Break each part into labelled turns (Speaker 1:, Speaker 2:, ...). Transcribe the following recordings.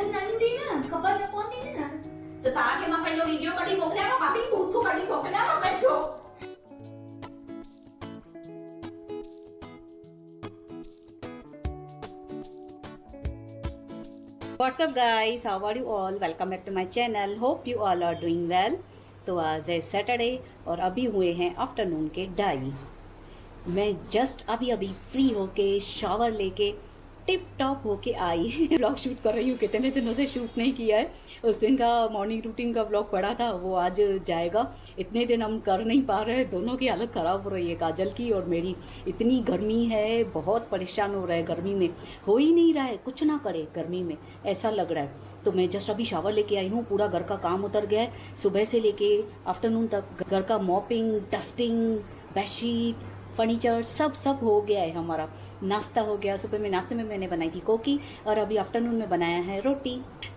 Speaker 1: नहीं दी ना खबर न पहुंची ना
Speaker 2: तो ताके मां पंहिंजो वीडियो कढी मोकिलियांव भाभी बूथू कढी मोकिलियांव पंहिंजो
Speaker 3: What's up guys, how are you all? Welcome back to my channel. Hope you all are doing well. तो आज है सैटरडे और अभी हुए हैं आफ्टरनून के 2:30। मैं जस्ट अभी फ्री होके शावर लेके टिप टॉप होके आई व्लॉग शूट कर रही हूँ। कितने दिनों से शूट नहीं किया है। उस दिन का मॉर्निंग रूटीन का व्लॉग पड़ा था, वो आज जाएगा। इतने दिन हम कर नहीं पा रहे हैं, दोनों की हालत ख़राब हो रही है, काजल की और मेरी। इतनी गर्मी है, बहुत परेशान हो रहा है गर्मी में, हो ही नहीं रहा है कुछ ना करे गर्मी में, ऐसा लग रहा है। तो मैं जस्ट अभी शावर लेके आई हूँ, पूरा घर का काम उतर गया है। सुबह से लेके आफ्टरनून तक घर का मॉपिंग, डस्टिंग, बेडशीट, फर्नीचर सब हो गया है हमारा। नाश्ता हो गया, सुबह में नाश्ते में मैंने बनाई थी कोकी और अभी आफ्टरनून में बनाया है रोटी।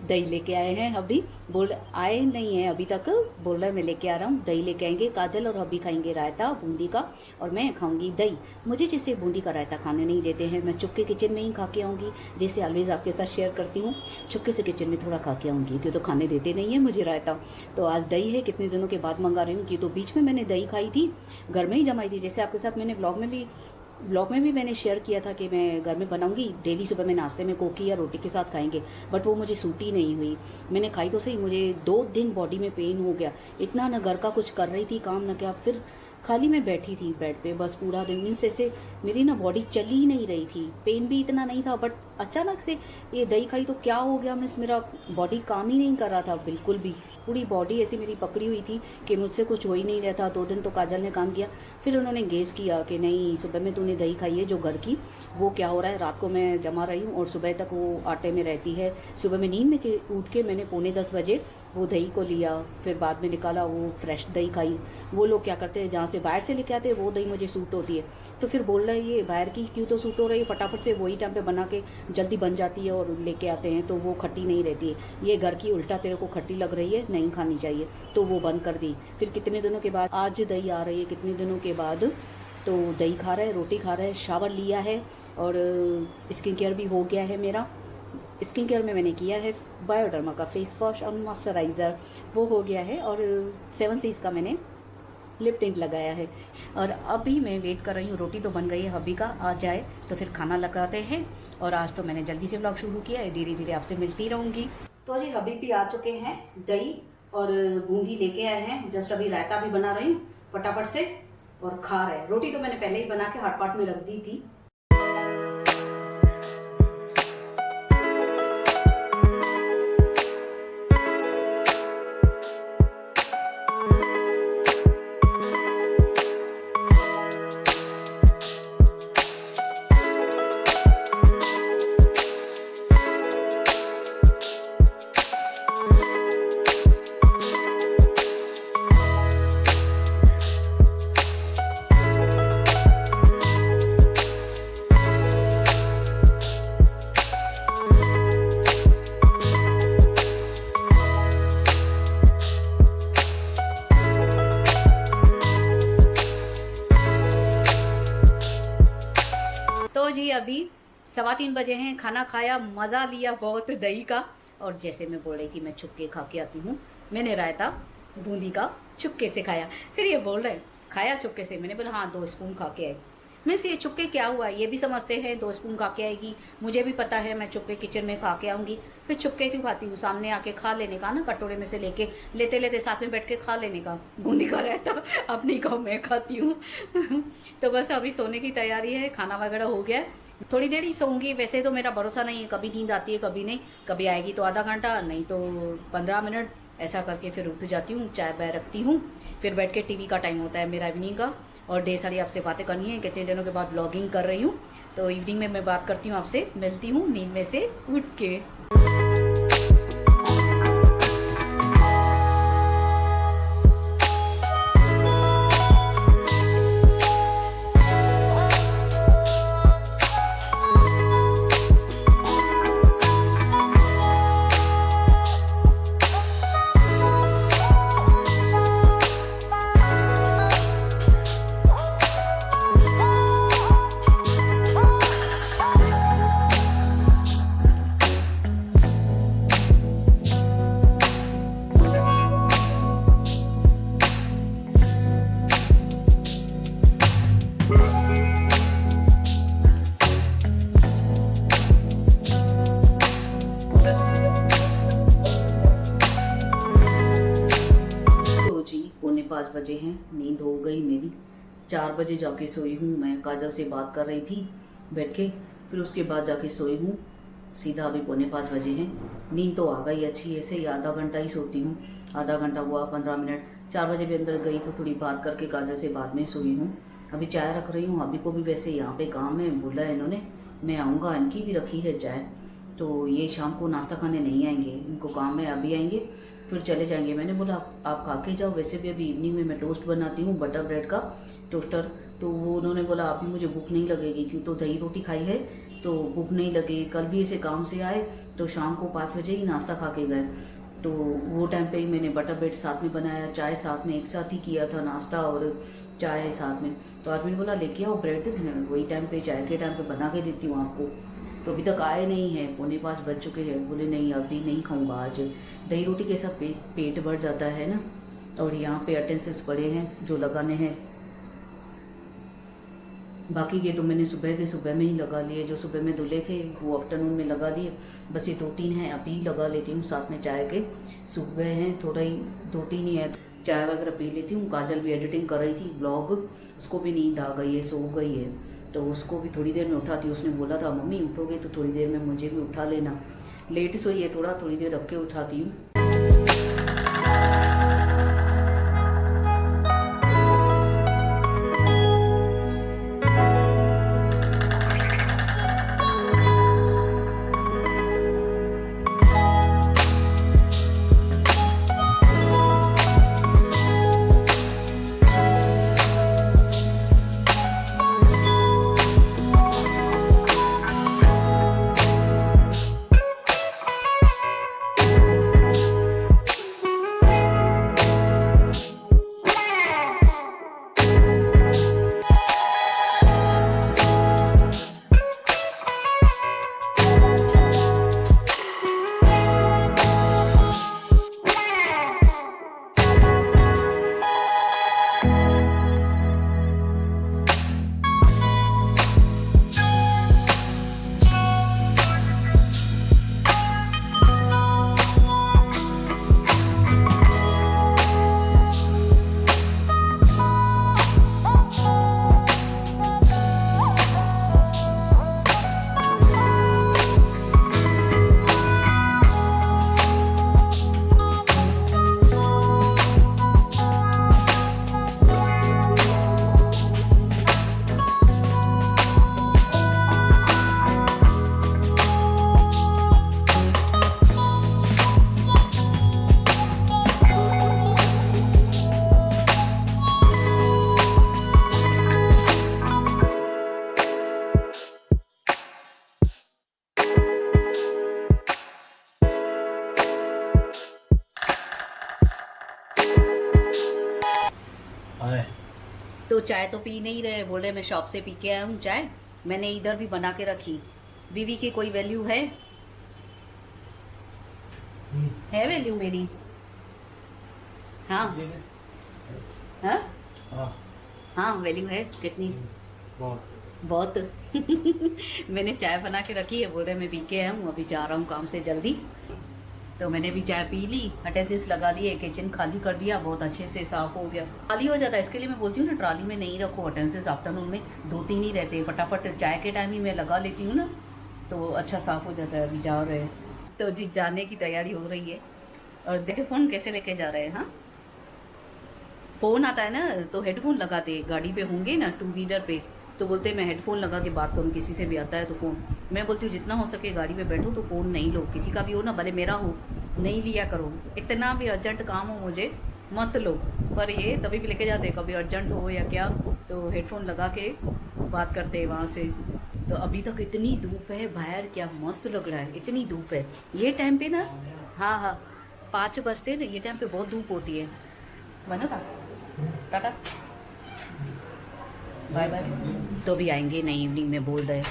Speaker 3: दही लेके आए हैं, अभी बोल आए नहीं है अभी तक, बोल रहे मैं लेके आ रहा हूँ। दही लेके आएंगे, काजल और अभी खाएंगे रायता बूंदी का और मैं खाऊंगी दही। मुझे जैसे बूंदी का रायता खाने नहीं देते हैं, मैं चुपके किचन में ही खा के आऊँगी, जैसे ऑलवेज आपके साथ शेयर करती हूँ। चुपके से किचन में थोड़ा खा के आऊँगी, क्यों तो खाने देते नहीं है मुझे रायता। तो आज दही है, कितने दिनों के बाद मंगा रही हूँ। कि तो बीच में मैंने दही खाई थी, घर में ही जमाई थी, जैसे आपके साथ मैंने ब्लॉग में भी मैंने शेयर किया था कि मैं घर में बनाऊंगी डेली। सुबह में नाश्ते में कोकी या रोटी के साथ खाएंगे, बट वो मुझे सूट ही नहीं हुई। मैंने खाई तो सही, मुझे 2 दिन बॉडी में पेन हो गया इतना, ना घर का कुछ कर रही थी काम, ना क्या। फिर खाली मैं बैठी थी बेड पे बस पूरा दिन, मीन्स ऐसे मेरी ना बॉडी चल ही नहीं रही थी। पेन भी इतना नहीं था, बट अचानक से ये दही खाई तो क्या हो गया, मीन्स मेरा बॉडी काम ही नहीं कर रहा था बिल्कुल भी। पूरी बॉडी ऐसी मेरी पकड़ी हुई थी कि मुझसे कुछ हो ही नहीं रहता। 2 दिन तो काजल ने काम किया, फिर उन्होंने गेस किया कि नहीं, सुबह में तूने दही खाई है जो घर की, वो क्या हो रहा है। रात को मैं जमा रही हूँ और सुबह तक वो आटे में रहती है। सुबह में नींद में उठ के मैंने 9:45 बजे वो दही को लिया, फिर बाद में निकाला, वो फ्रेश दही खाई। वो लोग क्या करते हैं, जहाँ से बाहर से लेके आते हैं वो दही मुझे सूट होती है। तो फिर बोल रहे ये बाहर की क्यों तो सूट हो रही है, फटाफट से वही टाइम पे बना के जल्दी बन जाती है और लेके आते हैं, तो वो खट्टी नहीं रहती है। ये घर की उल्टा तेरे को खट्टी लग रही है, नहीं खानी चाहिए, तो वो बंद कर दी। फिर कितने दिनों के बाद आज दही आ रही है, कितने दिनों के बाद। तो दही खा रहा है, रोटी खा रहा है, शावर लिया है और स्किन केयर भी हो गया है मेरा। स्किन केयर में मैंने किया है बायोडर्मा का फेस वॉश और मॉइस्चराइज़र, वो हो गया है। और 7 सीज़ का मैंने लिप टिंट लगाया है। और अभी मैं वेट कर रही हूँ, रोटी तो बन गई है, हबी का आ जाए तो फिर खाना लगाते हैं। और आज तो मैंने जल्दी से व्लॉग शुरू किया है, धीरे धीरे आपसे मिलती रहूँगी। तो जी हबी भी आ चुके हैं, दही और बूंदी लेके आए हैं। जस्ट अभी रायता भी बना रही हूँ फटाफट से और खा रहे हैं। रोटी तो मैंने पहले ही बना के हॉट पॉट में रख दी थी। तो जी अभी 3:15 बजे हैं, खाना खाया, मज़ा लिया बहुत दही का। और जैसे मैं बोल रही थी मैं छुपके खा के आती हूँ, मैंने रायता बूंदी का छुपके से खाया। फिर ये बोल रहे खाया छुपके से, मैंने बोला हाँ 2 स्पून खा के आई। मैं से ये छुपके क्या हुआ, ये भी समझते हैं 2 स्पून खा के आएगी, मुझे भी पता है मैं छुपके किचन में खा के आऊँगी। फिर छुपके क्यों खाती हूँ, सामने आके खा लेने का ना, कटोरे में से लेते लेते साथ में बैठ के खा लेने का। बूंदी का रहता अब नहीं खाओ, मैं खाती हूँ तो बस अभी सोने की तैयारी है, खाना वगैरह हो गया है, थोड़ी देर ही सोऊंगी। वैसे तो मेरा भरोसा नहीं है, कभी नींद आती है कभी नहीं, कभी आएगी तो आधा घंटा, नहीं तो 15 मिनट, ऐसा करके फिर उठ जाती हूँ, चाय बाय रखती हूँ, फिर बैठ के टीवी का टाइम होता है मेरा इवनिंग का। और ढेर सारी आपसे बातें करनी है, कितने दिनों के बाद व्लॉगिंग कर रही हूँ, तो इवनिंग में मैं बात करती हूँ आपसे, मिलती हूँ नींद में से उठ के। बजे हैं, नींद हो गई मेरी। 4 बजे जाके सोई हूँ मैं, काजल से बात कर रही थी बैठ के, फिर उसके बाद जाके सोई हूँ सीधा। अभी 4:45 बजे हैं, नींद तो आ गई अच्छी। ऐसे ही आधा घंटा ही सोती हूँ, आधा घंटा हुआ 15 मिनट। 4 बजे भी अंदर गई तो थोड़ी बात करके काजल से बाद में सोई हूँ। अभी चाय रख रही हूँ। अभी को भी वैसे यहाँ पे काम है, बोला है इन्होंने मैं आऊँगा, इनकी भी रखी है चाय। तो ये शाम को नाश्ता खाने नहीं आएंगे, इनको काम है, अभी आएंगे फिर चले जाएंगे। मैंने बोला आप खा के जाओ। वैसे भी अभी इवनिंग में मैं टोस्ट बनाती हूँ, बटर ब्रेड का टोस्टर। तो वो उन्होंने बोला अभी मुझे भूख नहीं लगेगी, क्यों तो दही रोटी खाई है तो भूख नहीं लगे। कल भी ऐसे काम से आए तो शाम को 5 बजे ही नाश्ता खा के गए। तो वो टाइम पे ही मैंने बटर ब्रेड साथ में बनाया, चाय साथ में, एक साथ ही किया था नाश्ता और चाय साथ में। तो आदमी ने बोला लेके आओ ब्रेड, वही टाइम पे चाय के टाइम पे बना के देती हूँ आपको। तो अभी तक आए नहीं हैं, 4:45 बज चुके हैं। बोले नहीं अभी नहीं खाऊंगा आज, दही रोटी के साथ पेट भर जाता है ना। और यहाँ पे अटेंसेस पड़े हैं जो लगाने हैं, बाकी ये तो मैंने सुबह के सुबह में ही लगा लिए। जो सुबह में धुले थे वो आफ्टरनून में लगा लिए। बस ये 2-3 हैं, अभी लगा लेती हूँ साथ में चाय के। सूख गए हैं थोड़ा ही, 2-3 ही है, चाय वगैरह पी लेती हूँ। काजल भी एडिटिंग कर रही थी ब्लॉग, उसको भी नींद आ गई है, सो गई है। तो उसको भी थोड़ी देर में उठाती। उसने बोला था मम्मी उठोगे तो थोड़ी देर में मुझे भी उठा लेना। लेट सोई है थोड़ी देर रख के उठाती हूँ। तो चाय तो पी नहीं रहे, बोल रहे मैं शॉप से पी के आया हूँ चाय। मैंने इधर भी बना के रखी। बीवी की कोई वैल्यू है वैल्यू मेरी? हाँ हाँ हाँ वैल्यू है। कितनी? बहुत मैंने चाय बना के रखी है, बोल रहे मैं पी के आया हूँ, अभी जा रहा हूँ काम से जल्दी। तो मैंने भी चाय पी ली, अटेंसेस लगा दिए, किचन खाली कर दिया, बहुत अच्छे से साफ हो गया। खाली हो जाता है, इसके लिए मैं बोलती हूँ ना ट्रॉली में नहीं रखो अटेंसेस, आफ्टरनून में 2-3 ही रहते हैं, फटाफट चाय के टाइम ही मैं लगा लेती हूँ ना, तो अच्छा साफ हो जाता है। अभी जा रहे हैं तो जी जाने की तैयारी हो रही है। और देखो फ़ोन कैसे लेके जा रहे हैं। हाँ फ़ोन आता है ना तो हेडफोन लगाते, गाड़ी पे होंगे ना 2 व्हीलर पे तो बोलते मैं हेडफोन लगा के बात करूँ, किसी से भी आता है तो फ़ोन। मैं बोलती हूँ जितना हो सके गाड़ी पे बैठो तो फ़ोन नहीं लो, किसी का भी हो ना, भले मेरा हो, नहीं लिया करो। इतना भी अर्जेंट काम हो मुझे मत लो, पर ये तभी भी लेके जाते, कभी अर्जेंट हो या क्या तो हेडफोन लगा के बात करते हैं वहाँ से। तो अभी तक इतनी धूप है बाहर, क्या मस्त लग रहा है, इतनी धूप है ये टाइम पे ना। हाँ हाँ 5 बजते ना, ये टाइम पे बहुत धूप होती है। बना था टाटा बाय बाय। तो भी आएंगे नहीं, इवनिंग में बोल रहे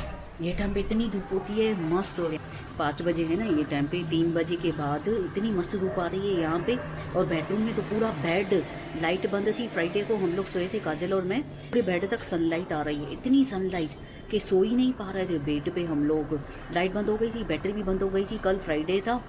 Speaker 3: ये टाइम पे इतनी धूप होती है, मस्त हो गया। 5 बजे है ना ये टाइम पे, 3 बजे के बाद इतनी मस्त धूप आ रही है यहाँ पे। और बेडरूम में तो पूरा बेड, लाइट बंद थी, फ्राइडे को हम लोग सोए थे काजल और मैं, पूरे बेड तक सनलाइट आ रही है, इतनी सनलाइट। कि सो ही नहीं पा रहे थे बेड पे हम लोग। लाइट बंद हो गई थी, बैटरी भी बंद हो गई थी, कल फ्राइडे था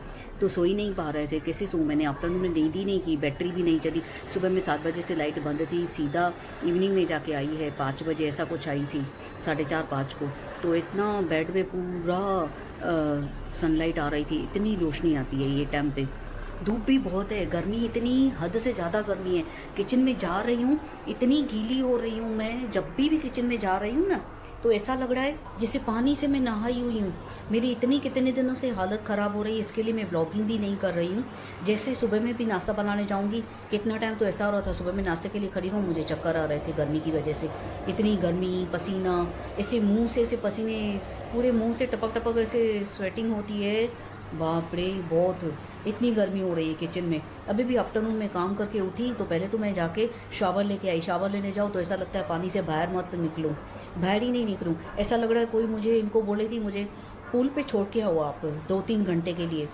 Speaker 3: तो सो ही नहीं पा रहे थे। कैसे सो, मैंने आफ्टरनून में नींद ही नहीं की, बैटरी भी नहीं चली। सुबह में 7 बजे से लाइट बंद थी, सीधा इवनिंग में जाके आई है 5 बजे ऐसा कुछ आई थी, 4:30-5 को। तो इतना बेड में पूरा सनलाइट आ रही थी, इतनी रोशनी आती है ये टाइम पे। धूप भी बहुत है, गर्मी इतनी हद से ज़्यादा गर्मी है। किचन में जा रही हूँ, इतनी गीली हो रही हूँ मैं। जब भी किचन में जा रही हूँ ना तो ऐसा लग रहा है जैसे पानी से मैं नहाई हुई हूँ। मेरी इतनी कितने दिनों से हालत ख़राब हो रही है, इसके लिए मैं ब्लॉगिंग भी नहीं कर रही हूँ। जैसे सुबह में भी नाश्ता बनाने जाऊँगी, कितना टाइम तो ऐसा हो रहा था सुबह में नाश्ते के लिए खड़ी हूँ, मुझे चक्कर आ रहे थे गर्मी की वजह से। इतनी गर्मी, पसीना, ऐसे मुँह से ऐसे पसीने पूरे मुँह से टपक टपक ऐसे स्वेटिंग होती है। बाप रे, बहुत इतनी गर्मी हो रही है किचन में। अभी भी आफ्टरनून में काम करके उठी तो पहले तो मैं जाके शावर लेके आई। शावर लेने जाओ तो ऐसा लगता है पानी से बाहर मत निकलूँ, बाहर ही नहीं निकलूँ। ऐसा लग रहा है कोई मुझे, इनको बोले थी मुझे पूल पे छोड़ के आओ आप 2-3 घंटे के लिए,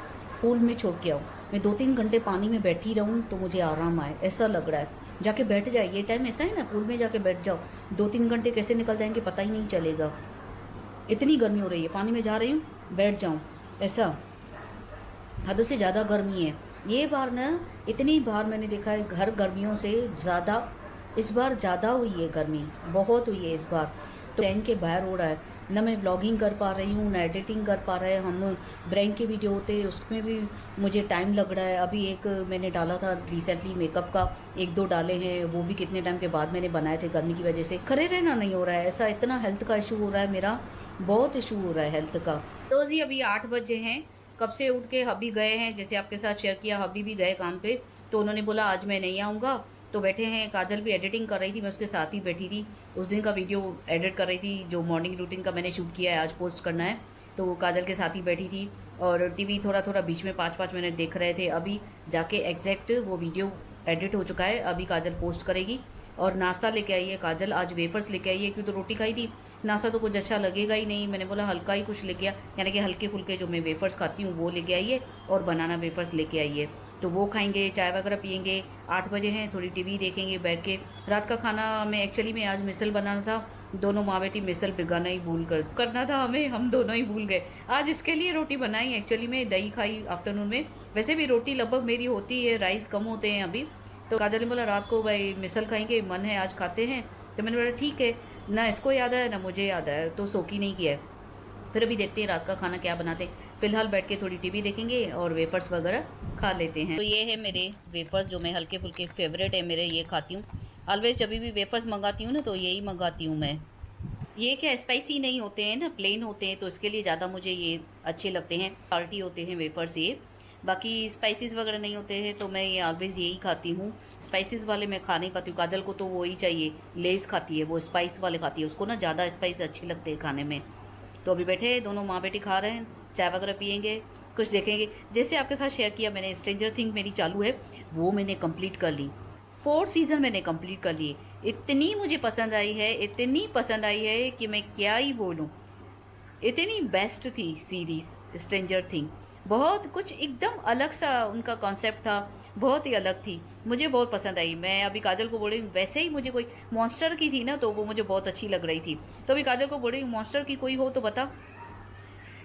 Speaker 3: पूल में छोड़ के आओ। मैं 2-3 घंटे पानी में बैठी रहूँ तो मुझे आराम आए, ऐसा लग रहा है। जाके बैठ जाए, ये टाइम ऐसा है ना, पूल में जाके बैठ जाओ, 2-3 घंटे कैसे निकल जाएंगे पता ही नहीं चलेगा। इतनी गर्मी हो रही है, पानी में जा रही हूँ बैठ जाऊँ, ऐसा हद से ज़्यादा गर्मी है। ये बार ना, इतनी बार मैंने देखा है हर गर्मियों से ज़्यादा इस बार ज़्यादा हुई है गर्मी, बहुत हुई है इस बार। तो टैंक के बाहर हो रहा है, ना मैं ब्लॉगिंग कर पा रही हूँ, ना एडिटिंग कर पा रहे हैं। हम ब्रांड के वीडियो होते हैं उसमें भी मुझे टाइम लग रहा है। अभी एक मैंने डाला था रिसेंटली मेकअप का, 1-2 डाले हैं, वो भी कितने टाइम के बाद मैंने बनाए थे। गर्मी की वजह से खड़े रहना नहीं हो रहा है, ऐसा इतना हेल्थ का इशू हो रहा है, मेरा बहुत इशू हो रहा है हेल्थ का। तो जी अभी 8 बजे हैं, कब से उठ के हबी गए हैं, जैसे आपके साथ शेयर किया, हबी भी गए काम पे। तो उन्होंने बोला आज मैं नहीं आऊँगा, तो बैठे हैं। काजल भी एडिटिंग कर रही थी, मैं उसके साथ ही बैठी थी। उस दिन का वीडियो एडिट कर रही थी, जो मॉर्निंग रूटीन का मैंने शूट किया है, आज पोस्ट करना है, तो काजल के साथ ही बैठी थी। और टीवी थोड़ा थोड़ा बीच में 5-5 मिनट देख रहे थे। अभी जाके एग्जैक्ट वो वीडियो एडिट हो चुका है, अभी काजल पोस्ट करेगी। और नाश्ता लेके आई है काजल, आज वेफर्स लेके आई है, क्यों तो रोटी खाई थी, नाश्ता तो कुछ अच्छा लगेगा ही नहीं। मैंने बोला हल्का ही कुछ लेके आ, यानी कि हल्के फुल्के जो मैं वेफर्स खाती हूँ वो लेके आई है, और बनाना वेफर्स लेके आई है, तो वो खाएंगे, चाय वगैरह पियेंगे। 8 बजे हैं, थोड़ी टीवी देखेंगे बैठ के। रात का खाना में एक्चुअली में आज मिसल बनाना था, दोनों माँ बेटी मिसल भिगाना ही भूल कर करना था हमें, हम दोनों ही भूल गए। आज इसके लिए रोटी बनाई, एक्चुअली में दही खाई आफ्टरनून में। वैसे भी रोटी लगभग मेरी होती है, राइस कम होते हैं अभी। तो काजल ने बोला रात को भाई मिसल खाएंगे, मन है आज खाते हैं। तो मैंने बोला ठीक है, ना इसको याद है ना मुझे याद है, तो सोकी नहीं किया है। फिर अभी देखते हैं रात का खाना क्या बनाते हैं। फिलहाल बैठ के थोड़ी टीवी देखेंगे और वेफर्स वगैरह खा लेते हैं। तो ये है मेरे वेफर्स, जो मैं हल्के फुल्के फेवरेट है मेरे, ये खाती हूँ ऑलवेज। जब भी वेफर्स मंगाती हूँ ना तो यही मंगाती हूँ मैं। ये क्या स्पाइसी नहीं होते हैं ना, प्लेन होते हैं, तो इसके लिए ज़्यादा मुझे ये अच्छे लगते हैं। पार्टी होते हैं वेफर्स ये, बाकी स्पाइसेस वगैरह नहीं होते हैं, तो मैं ये ऑलवेज यही खाती हूँ। स्पाइसेस वाले मैं खा नहीं पाती हूँ, काजल को तो वो ही चाहिए, लेस खाती है वो, स्पाइस वाले खाती है, उसको ना ज़्यादा स्पाइस अच्छे लगते हैं खाने में। तो अभी बैठे दोनों माँ बेटी खा रहे हैं, चाय वगैरह पियेंगे, कुछ देखेंगे। जैसे आपके साथ शेयर किया मैंने, स्ट्रेंजर थिंग मेरी चालू है, वो मैंने कंप्लीट कर ली, 4 सीज़न मैंने कंप्लीट कर लिए। इतनी मुझे पसंद आई है, इतनी पसंद आई है कि मैं क्या ही बोलूँ। इतनी बेस्ट थी सीरीज़ स्ट्रेंजर थिंग, बहुत कुछ एकदम अलग सा उनका कॉन्सेप्ट था, बहुत ही अलग थी, मुझे बहुत पसंद आई। मैं अभी काजल को बोल रही हूँ, वैसे ही मुझे कोई मॉन्स्टर की थी ना तो वो मुझे बहुत अच्छी लग रही थी, तो अभी काजल को बोल रही हूँ मॉन्स्टर की कोई हो तो बता।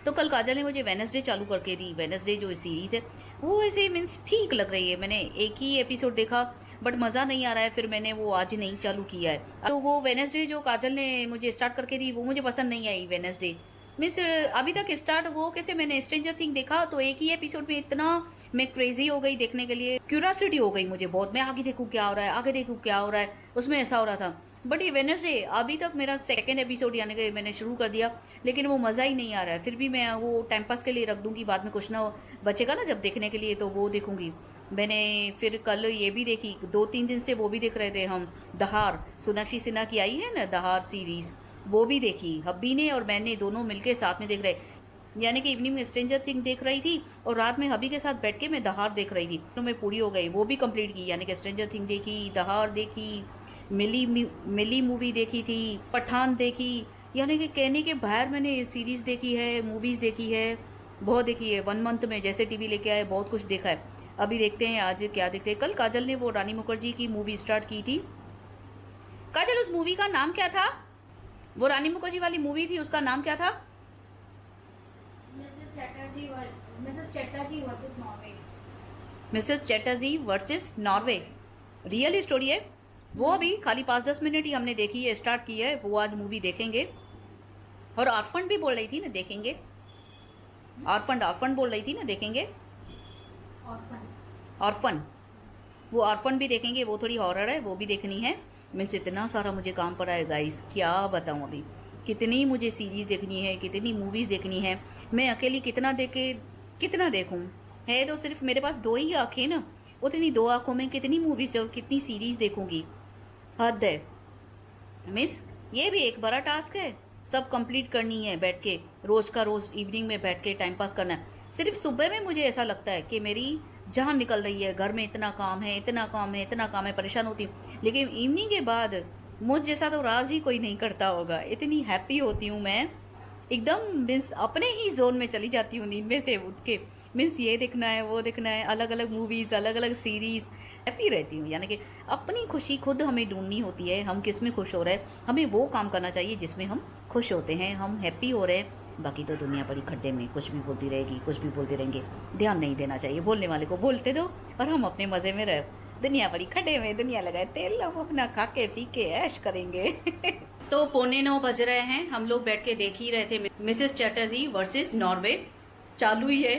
Speaker 3: तो कल काजल ने मुझे वेडनेसडे चालू करके दी। वेडनेसडे जो सीरीज़ है वो ऐसे मीन्स ठीक लग रही है, मैंने एक ही एपिसोड देखा बट मज़ा नहीं आ रहा है, फिर मैंने वो आज नहीं चालू किया है। तो वो वेडनेसडे जो काजल ने मुझे स्टार्ट करके दी वो मुझे पसंद नहीं आई। वेडनेसडे मीन्स अभी तक स्टार्ट वो कैसे, मैंने स्ट्रेंजर थिंग देखा तो एक ही एपिसोड में इतना मैं क्रेजी हो गई देखने के लिए, क्यूरियोसिटी हो गई मुझे बहुत, मैं आगे देखूँ क्या हो रहा है, आगे देखूँ क्या हो रहा है, उसमें ऐसा हो रहा था। बट ये वेडनेसडे अभी तक मेरा 2nd एपिसोड यानी कि मैंने शुरू कर दिया, लेकिन वो मज़ा ही नहीं आ रहा है। फिर भी मैं वो टाइम पास के लिए रख दूँगी, बाद में कुछ ना बचेगा ना जब देखने के लिए तो वो देखूँगी। मैंने फिर कल ये भी देखी, 2-3 दिन से वो भी देख रहे थे हम, दहार, सोनाक्षी सिन्हा की आई है ना दहार सीरीज़, वो भी देखी हब्बी ने और मैंने दोनों मिलके साथ में देख रहे, यानी कि इवनिंग में स्ट्रेंजर थिंग देख रही थी और रात में हबी के साथ बैठ के मैं दहार देख रही थी, तो मैं पूरी हो गई, वो भी कंप्लीट की, यानी कि स्ट्रेंजर थिंग देखी, दहार देखी, मिली मूवी देखी थी, पठान देखी, यानी कि कहने के बाहर मैंने सीरीज़ देखी है, मूवीज़ देखी है, बहुत देखी है। 1 मंथ में जैसे टीवी लेके आए बहुत कुछ देखा है। अभी देखते हैं आज क्या देखते हैं। कल काजल ने वो रानी मुखर्जी की मूवी स्टार्ट की थी। काजल उस मूवी का नाम क्या था? वो रानी मुखर्जी वाली मूवी थी, उसका नाम क्या था? Mrs Chatterjee versus Norway. Real story है वो। अभी खाली 5-10 मिनट ही हमने देखी है, स्टार्ट की है वो। आज मूवी देखेंगे। और ऑर्फन भी बोल रही थी ना देखेंगे। ऑर्फन बोल रही थी ना देखेंगे। ऑर्फन, वो ऑर्फन भी देखेंगे। वो थोड़ी हॉरर है, वो भी देखनी है। मीन्स इतना सारा मुझे काम पड़ा है गाइस, क्या बताऊं। अभी कितनी मुझे सीरीज़ देखनी है, कितनी मूवीज़ देखनी है। मैं अकेली कितना देखूं। है तो सिर्फ मेरे पास 2 ही आँखें ना, उतनी 2 आँखों में कितनी मूवीज़ और कितनी सीरीज़ देखूंगी, हद है। मिस ये भी एक बड़ा टास्क है, सब कंप्लीट करनी है बैठ के, रोज़ का रोज़ इवनिंग में बैठ के टाइम पास करना है। सिर्फ सुबह में मुझे ऐसा लगता है कि मेरी जान निकल रही है, घर में इतना काम है, परेशान होती हूँ। लेकिन इवनिंग के बाद मुझ जैसा तो राज ही कोई नहीं करता होगा। इतनी हैप्पी होती हूँ मैं, एकदम मीन्स अपने ही जोन में चली जाती हूँ नींद में से उठ के। मीन्स ये देखना है, वो देखना है, अलग अलग मूवीज़, अलग अलग सीरीज़, हैप्पी रहती हूँ। यानी कि अपनी खुशी खुद हमें ढूंढनी होती है। हम किस में खुश हो रहे हैं, हमें वो काम करना चाहिए जिसमें हम खुश होते हैं, हम हैप्पी हो रहे हैं। बाकी तो दुनिया बड़ी खड्डे में, कुछ भी बोलती रहेगी, कुछ भी बोलते रहेंगे, ध्यान नहीं देना चाहिए। बोलने वाले को बोलते दो और हम अपने मज़े में रहे। दुनिया बड़ी खड्डे में, दुनिया लगाए तेल, हम अपना खा के पी के ऐश करेंगे। तो 8:45 बज रहे हैं, हम लोग बैठ के देख ही रहे थे मिसेस चैटर्जी वर्सेस नॉर्वे, चालू ही है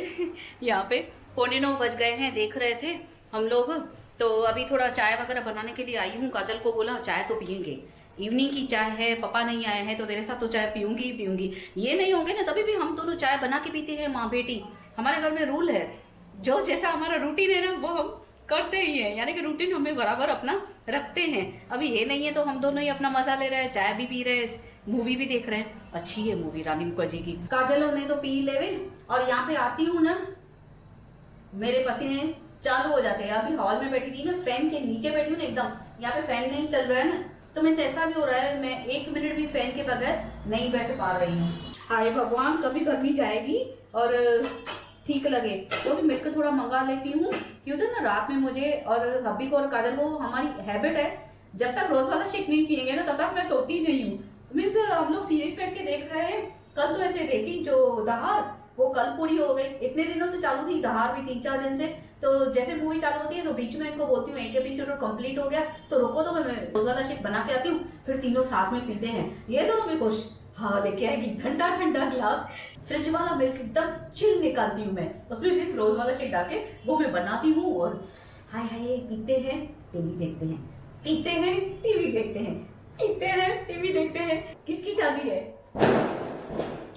Speaker 3: यहाँ पे। 8:45 बज गए हैं, देख रहे थे हम लोग। तो अभी थोड़ा चाय वगैरह बनाने के लिए आई हूँ। काजल को बोला चाय तो पियेंगे, इवनिंग की चाय है, पापा नहीं आए हैं तो तेरे साथ तो चाय पीऊंगी। ये नहीं होंगे ना तभी भी हम दोनों चाय बना के पीते हैं, माँ बेटी। हमारे घर में रूल है, जो जैसा हमारा रूटीन है ना वो हम करते ही हैं। यानी कि रूटीन हमें बराबर अपना रखते हैं। अभी ये नहीं है तो हम दोनों ही अपना मजा ले रहे हैं, चाय भी पी रहे हैं, मूवी भी देख रहे हैं। अच्छी है मूवी रानी मुखर्जी की। काजल ने तो पी लेवे और यहाँ पे आती हूँ ना, मेरे पसीने चालू हो जाते हैं। अभी हॉल में बैठी थी ना, फैन के नीचे बैठी हूँ ना एकदम, यहाँ पे फैन नहीं चल रहा है ना, तो मेरे से ऐसा भी हो रहा है मैं 1 मिनट भी फैन के बगैर नहीं बैठ पा रही हूँ। हाय भगवान, कभी गर्मी जाएगी और ठीक लगे तो भी मिल्क थोड़ा मंगा लेती हूँ। क्यों तो ना रात में मुझे और हब्बी को और काजल को, हमारी हैबिट है, जब तक रोज वाला शेक नहीं पियेंगे ना तब तक मैं सोती नहीं हूँ। मीन्स हम लोग सीरीज बैठ के देख रहे हैं। कल तो ऐसे देखी जो दहार, वो कल पूरी हो गई। इतने दिनों से चालू थी दहार भी, 3-4 दिन से। तो जैसे मूवी चालू होती है तो बीच में इनको बोलती हूँ एक एपिसोड कंप्लीट हो गया तो रुको, तो मैं रोजाना शेक बना के आती हूँ, फिर तीनों साथ में पीते हैं। ये दोनों भी खुश। हाँ, लेके आएगी ठंडा ठंडा गिलास, फ्रिज वाला मिल्क एकदम चिल निकालती हूँ मैं, उसमें फिर रोज वाला शेक डाल के वो मैं बनाती हूँ। और हाय हाय, पीते हैं टीवी देखते हैं, पीते हैं टीवी देखते हैं, पीते हैं टीवी देखते हैं। किसकी शादी है,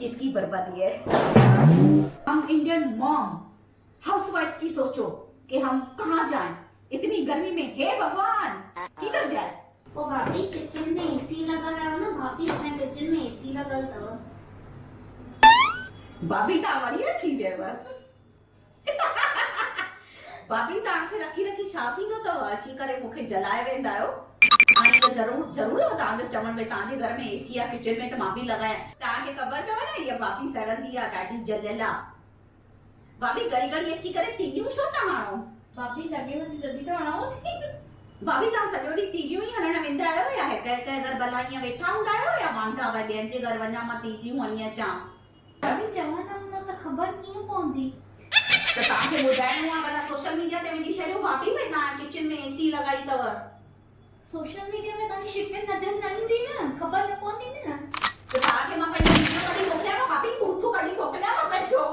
Speaker 3: किसकी बर्बादी है। हम इंडियन मॉम हाउसवाइफ की सोचो कि हम कहाँ जाएं इतनी गर्मी में। हे भगवान, किधर जाए।
Speaker 1: ओ भाभी, किचन में एसी लगा है ना भाभी, इसने किचन में एसी लगा था।
Speaker 3: भाभी तो बड़ी अच्छी है बस। भाभी तो आंखें रखी शादी तो अच्छी करे मुखे जलाए वेंदा आयो। हाणे तो जरूर हो तांजे चवण में तांजे घर में एसी या किचन में तो मां भी लगाए। तांखे खबर तो है ना, ये भाभी सड़ंदी आ ॾाढी जलियला। भाभी घड़ी अची करे तीलियूं छो था हाणो।
Speaker 1: भाभी लगे वञी जल्दी तो हणाओ थी।
Speaker 3: भाभी तव्हां सॼो ॾींहुं तीलियूं ई हणण वेंदा आहियो या हिक घर भला ईअं वेठा हूंदा आहियो या वांदा भई ॿियनि जे घर वञा मां तीलियूं हणी अचां।
Speaker 1: भाभी चवण त ख़बर कीअं पवंदी।
Speaker 3: त तव्हांखे ॿुधाइणो आहे, भला सोशल मीडिया ते विझी छॾियो भाभी भई तव्हां किचन में एसी लॻाई अथव।
Speaker 1: सोशल मीडिया में तव्हांजी शिकिल नज़र न ईंदी न, ख़बर न पवंदी न।
Speaker 3: त तव्हांखे मां पंहिंजो वीडियो कढी मोकिलियांव भाभी, बूथू कढी मोकिलियांव पंहिंजो।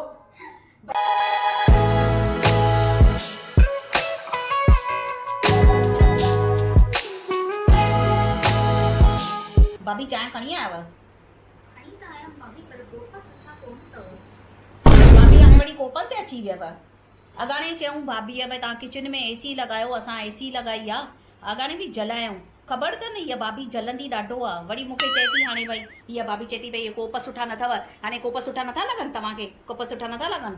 Speaker 3: भाभी चांहि खणी आयव?
Speaker 1: खणी त आयमि भाभी, पर कोप सुठा कोन अथव।
Speaker 3: भाभी हाणे वरी कोपल ते अची वियव। अगाणे चयूं भाभी भई तव्हां किचन में एसी लॻायो, असां एसी लॻाई आहे, अगाणे बि जलायूं। ख़बर त न, इहा भाभी जलंदी ॾाढो आहे। वरी मूंखे चए थी हाणे भई इहा भाभी चए थी भई इहे कोप सुठा न अथव। हाणे कोप सुठा नथा लॻनि तव्हांखे? कोप सुठा नथा लॻनि?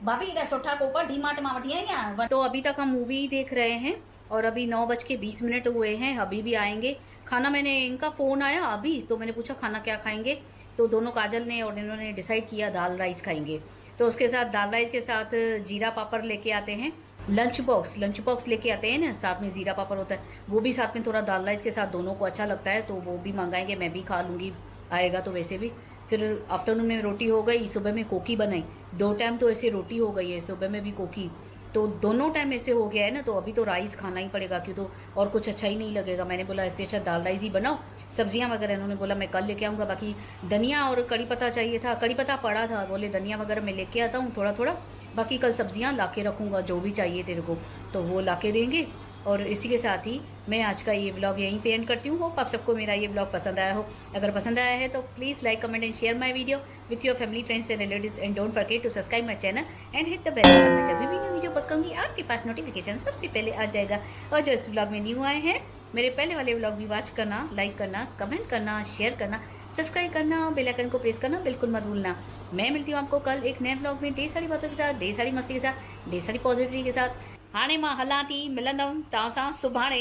Speaker 3: भाभी एॾा सुठा कोप डीमार्ट मां वठी आई आहियां। तो अभी तक हम मूवी देख रहे हैं और अभी 9:20 हुए हैं। अभी भी आएंगे। खाना मैंने, इनका फ़ोन आया अभी तो मैंने पूछा खाना क्या खाएंगे, तो दोनों काजल ने और इन्होंने डिसाइड किया दाल राइस खाएंगे। तो उसके साथ दाल राइस के साथ जीरा पापड़ लेके आते हैं। लंच बॉक्स लेके आते हैं ना, साथ में जीरा पापड़ होता है, वो भी साथ में थोड़ा दाल राइस के साथ दोनों को अच्छा लगता है तो वो भी मंगाएंगे। मैं भी खा लूँगी आएगा तो वैसे भी। फिर आफ्टरनून में रोटी हो गई, सुबह में कोकी बनाई, 2 टाइम तो ऐसे रोटी हो गई है, सुबह में भी कोकी, तो दोनों टाइम ऐसे हो गया है ना, तो अभी तो राइस खाना ही पड़ेगा, क्यों तो और कुछ अच्छा ही नहीं लगेगा। मैंने बोला इससे अच्छा दाल राइस ही बनाओ। सब्जियां वगैरह इन्होंने बोला मैं कल लेके आऊँगा, बाकी धनिया और कड़ी पत्ता चाहिए था, कड़ी पत्ता पड़ा था, बोले धनिया वगैरह मैं लेके आता हूँ थोड़ा थोड़ा, बाकी कल सब्जियां ला के रखूँगा, जो भी चाहिए तेरे को तो वो ला के देंगे। और इसी के साथ ही मैं आज का ये ब्लॉग यहीं पे एंड करती हूँ। होप आप सबको मेरा ये ब्लॉग पसंद आया हो। अगर पसंद आया है तो please like, comment and share my video with your family, friends and relatives, and don't forget to subscribe my channel and hit the bell icon. मैं जब भी न्यू वीडियो पोस्ट करूँगी आपके पास नोटिफिकेशन सबसे पहले आ जाएगा। और जो इस ब्लॉग में न्यू आए हैं, मेरे पहले वाले ब्लॉग भी वॉच करना, लाइक करना, कमेंट करना, शेयर करना, सब्सक्राइब करना, बेल आइकन को प्रेस करना बिल्कुल मत भूलना। मैं मिलती हूँ आपको कल एक नए ब्लॉग में ढेर सारी बातों के साथ, ढेर सारी मस्ती के साथ, ढेर सारी पॉजिटिविटी के साथ। हाणे मां हलां थी, मिलंदमि तव्हां सां सुभाणे।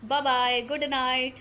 Speaker 3: Bye bye, good night.